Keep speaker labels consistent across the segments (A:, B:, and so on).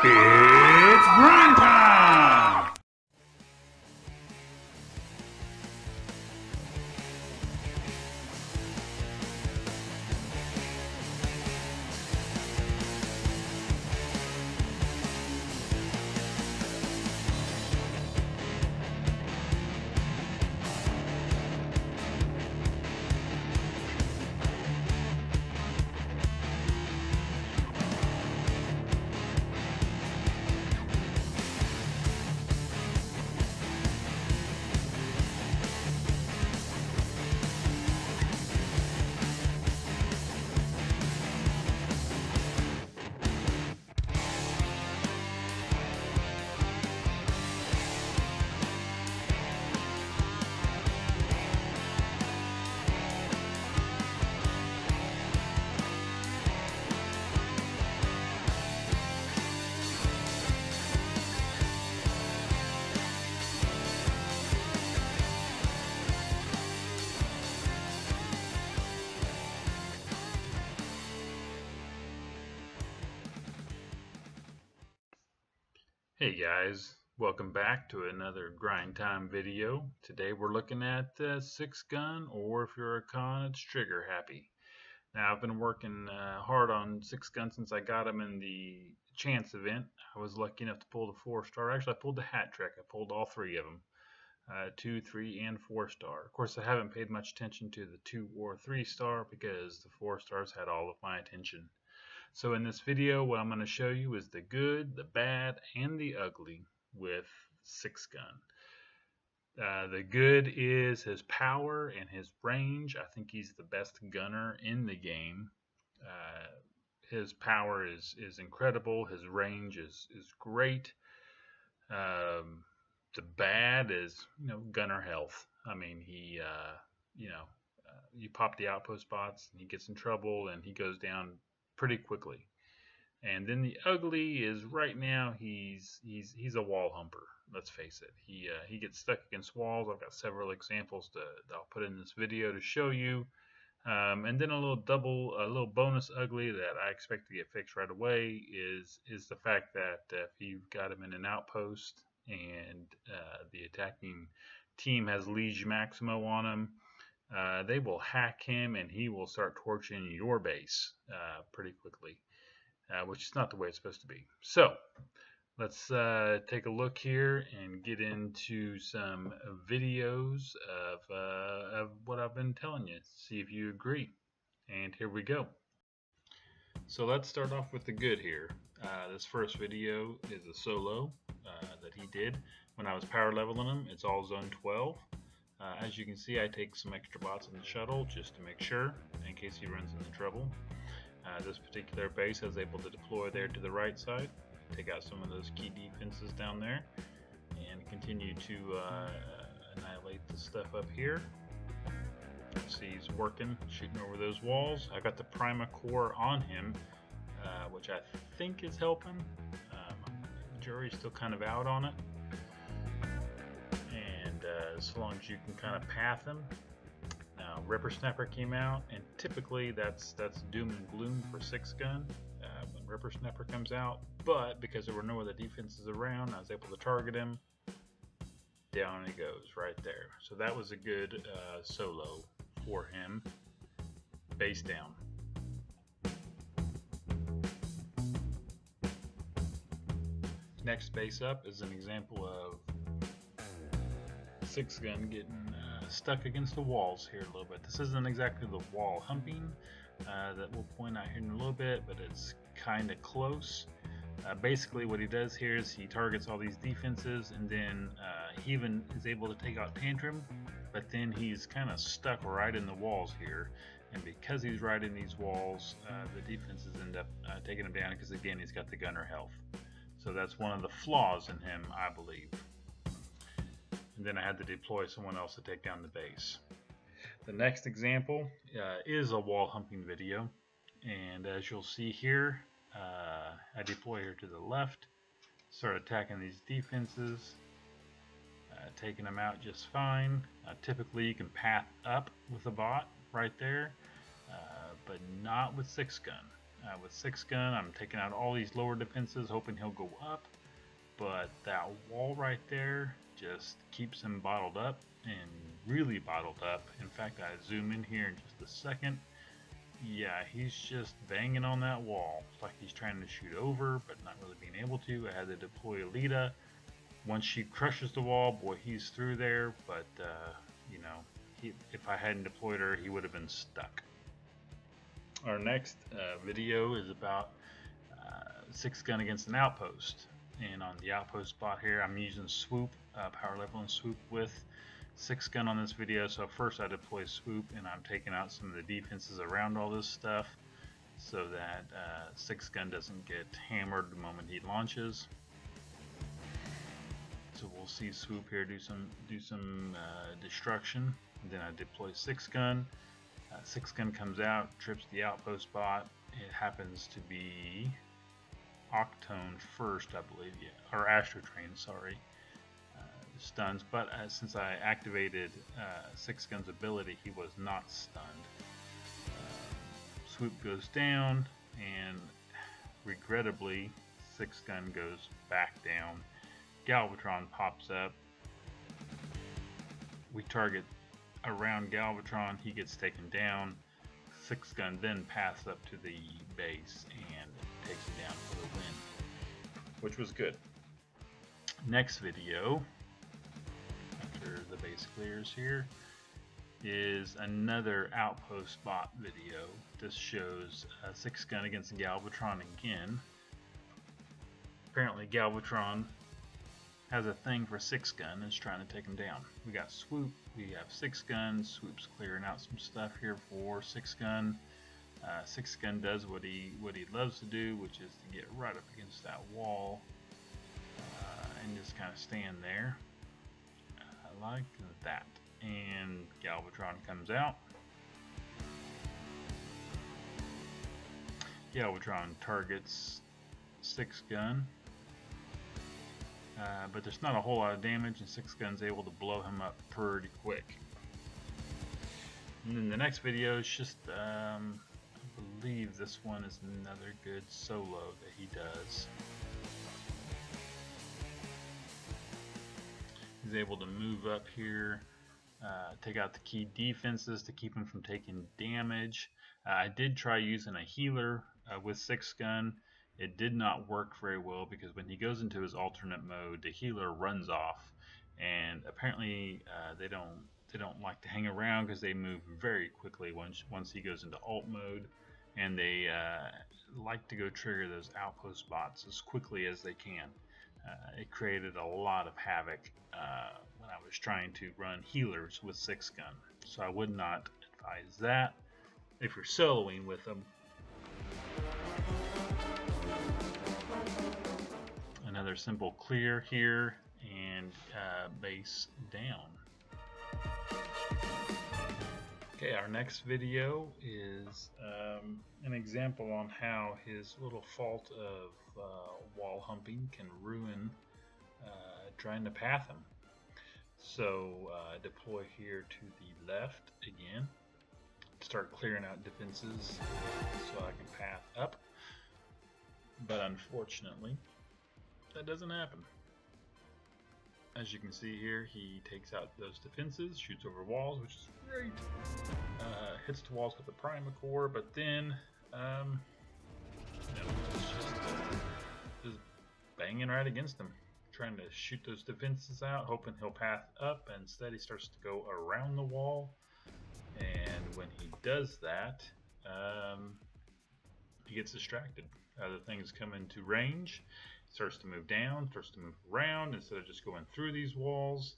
A: It's grind time! Hey guys, welcome back to another grind time video. Today we're looking at Sixgun, or if you're a con, it's trigger happy. Now I've been working hard on Sixgun since I got him in the chance event. I was lucky enough to pull the 4-star. Actually, I pulled the hat trick. I pulled all three of them, 2, 3, and 4-star. Of course, I haven't paid much attention to the 2 or 3-star because the 4-stars had all of my attention. So in this video, what I'm going to show you is the good, the bad, and the ugly with Sixgun. The good is his power and his range. I think he's the best gunner in the game. His power is incredible. His range is great. The bad is, gunner health. I mean, he, you pop the outpost bots and he gets in trouble and he goes down pretty quickly. And then the ugly is right now he's a wall humper. Let's face it. He gets stuck against walls. I've got several examples that I'll put in this video to show you. And then a little bonus ugly that I expect to get fixed right away is the fact that if you've got him in an outpost and the attacking team has Liege Maximo on him, they will hack him and he will start torching your base pretty quickly, which is not the way it's supposed to be. So let's take a look here and get into some videos of what I've been telling you. See if you agree. And here we go. So let's start off with the good here. This first video is a solo that he did when I was power leveling him. It's all zone 12. As you can see, I take some extra bots in the shuttle just to make sure, in case he runs into trouble. This particular base I was able to deploy there to the right side, take out some of those key defenses down there, and continue to annihilate the stuff up here. See, he's working, shooting over those walls. I got the Prima Core on him, which I think is helping. The jury's still kind of out on it. As long as you can kind of path them. Now Ripper Snapper came out, and typically that's doom and gloom for Sixgun when Ripper Snapper comes out, but because there were no other defenses around, I was able to target him. Down he goes right there. So that was a good solo for him. Base down. Next base up is an example of Sixgun getting stuck against the walls here a little bit. This isn't exactly the wall humping that we'll point out here in a little bit, but it's kind of close. Basically what he does here is he targets all these defenses, and then he even is able to take out Tantrum, but then he's kind of stuck right in the walls here, and because he's right in these walls, the defenses end up taking him down because again he's got the gunner health. So that's one of the flaws in him, I believe. And then I had to deploy someone else to take down the base. The next example is a wall humping video, and as you'll see here, I deploy here to the left, start attacking these defenses, taking them out just fine. Typically you can path up with a bot right there, but not with Sixgun. With Sixgun, I'm taking out all these lower defenses, hoping he'll go up. But that wall right there just keeps him bottled up, and really bottled up. In fact, I zoom in here in just a second. Yeah, he's just banging on that wall. It's like he's trying to shoot over, but not really being able to. I had to deploy Alita. Once she crushes the wall, boy, he's through there. But, you know, if I hadn't deployed her, he would have been stuck. Our next video is about Sixgun against an outpost. And on the outpost spot here, I'm using swoop, power level and swoop with Sixgun on this video. So first I deploy swoop, and I'm taking out some of the defenses around all this stuff so that Sixgun doesn't get hammered the moment he launches. So we'll see swoop here do some destruction. And then I deploy Sixgun. Sixgun comes out, trips the outpost spot. It happens to be Octone first, I believe, yeah, or Astrotrain, sorry, stuns. But since I activated Sixgun's ability, he was not stunned. Swoop goes down, and regrettably, Sixgun goes back down. Galvatron pops up. We target around Galvatron, he gets taken down. Sixgun then pass up to the base and takes it down for the win, which was good. Next video, after the base clears here, is another outpost spot video. This shows Sixgun against Galvatron again. Apparently Galvatron has a thing for Sixgun and is trying to take him down. We got swoop, we have Sixgun. Swoop's clearing out some stuff here for Sixgun. Sixgun does what he loves to do, which is to get right up against that wall and just kind of stand there like that. And Galvatron comes out. Galvatron targets Sixgun. But there's not a whole lot of damage, and Sixgun's able to blow him up pretty quick. And then the next video is just, I believe this one is another good solo that he does. He's able to move up here, take out the key defenses to keep him from taking damage. I did try using a healer with Sixgun. It did not work very well because when he goes into his alternate mode, the healer runs off, and apparently they don't like to hang around because they move very quickly once he goes into alt mode, and they like to go trigger those outpost spots as quickly as they can. It created a lot of havoc when I was trying to run healers with Sixgun, so I would not advise that if you're soloing with them. Another simple clear here, and base down. Okay, our next video is an example on how his little fault of wall humping can ruin trying to path him. So deploy here to the left again, start clearing out defenses so I can path up, but unfortunately that doesn't happen. As you can see here, he takes out those defenses, shoots over walls, which is great. Hits the walls with the Primacore, but then it's just banging right against him, trying to shoot those defenses out, hoping he'll path up, and instead he starts to go around the wall. And when he does that, he gets distracted. Other things come into range. Starts to move down, starts to move around instead of just going through these walls.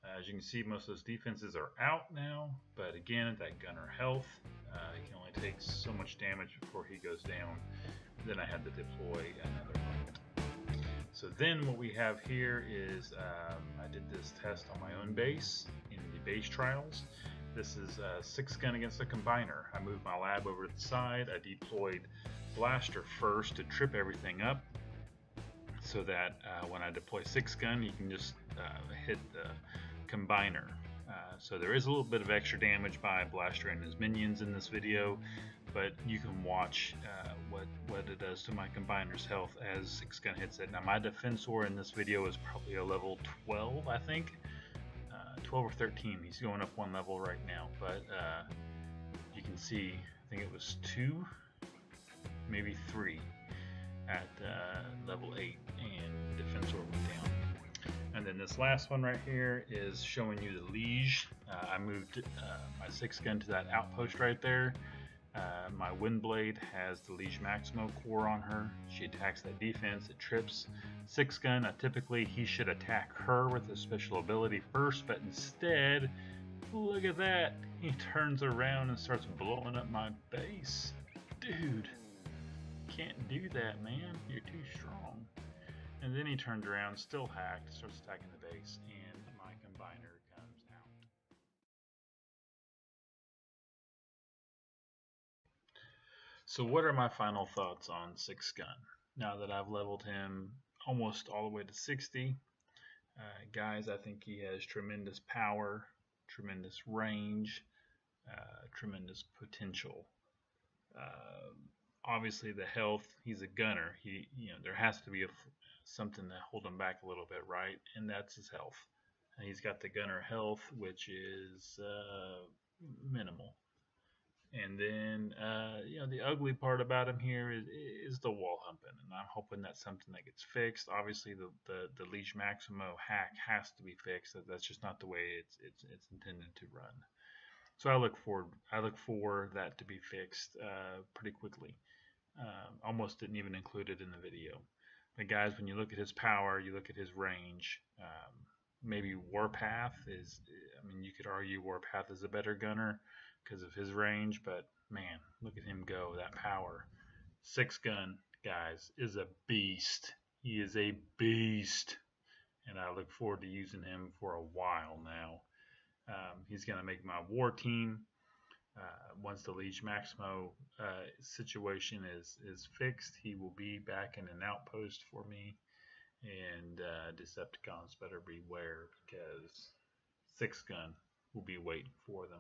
A: As you can see, most of those defenses are out now, but again, at that gunner health, he can only take so much damage before he goes down. Then I had to deploy another light. So then what we have here is, I did this test on my own base in the base trials. This is Sixgun against a combiner. I moved my lab over to the side. I deployed Blaster first to trip everything up, so that when I deploy Sixgun, you can just hit the combiner. So there is a little bit of extra damage by Blaster and his minions in this video, but you can watch what it does to my combiner's health as Sixgun hits it. Now my defensor in this video is probably a level 12, I think. 12 or 13. He's going up one level right now, but you can see, I think it was 2, maybe 3 at level 8, and defensor went down. And then this last one right here is showing you the liege. I moved my Sixgun to that outpost right there. My Windblade has the Liege Maximo core on her. She attacks that defense, it trips. Sixgun, typically he should attack her with a special ability first, but instead, look at that. He turns around and starts blowing up my base. Dude, can't do that, man. You're too strong. And then he turns around, still hacked, starts attacking the base, and my combiner comes out. So what are my final thoughts on Sixgun? Now that I've leveled him almost all the way to 60, guys, I think he has tremendous power, tremendous range, tremendous potential. Obviously the health, he's a gunner. There has to be something to hold him back a little bit, right? And that's his health. And he's got the gunner health, which is minimal. And then, the ugly part about him here is the wall humping, and I'm hoping that's something that gets fixed. Obviously, the Liege Maximo hack has to be fixed. That's just not the way it's intended to run. So I look for that to be fixed pretty quickly. Almost didn't even include it in the video. But guys, when you look at his power, you look at his range. Maybe Warpath is. I mean, you could argue Warpath is a better gunner because of his range, but man, look at him go, that power. Sixgun, guys, is a beast. He is a beast, and I look forward to using him for a while now. He's going to make my war team. Once the Liege Maximo situation is fixed, he will be back in an outpost for me, and Decepticons better beware, because Sixgun will be waiting for them.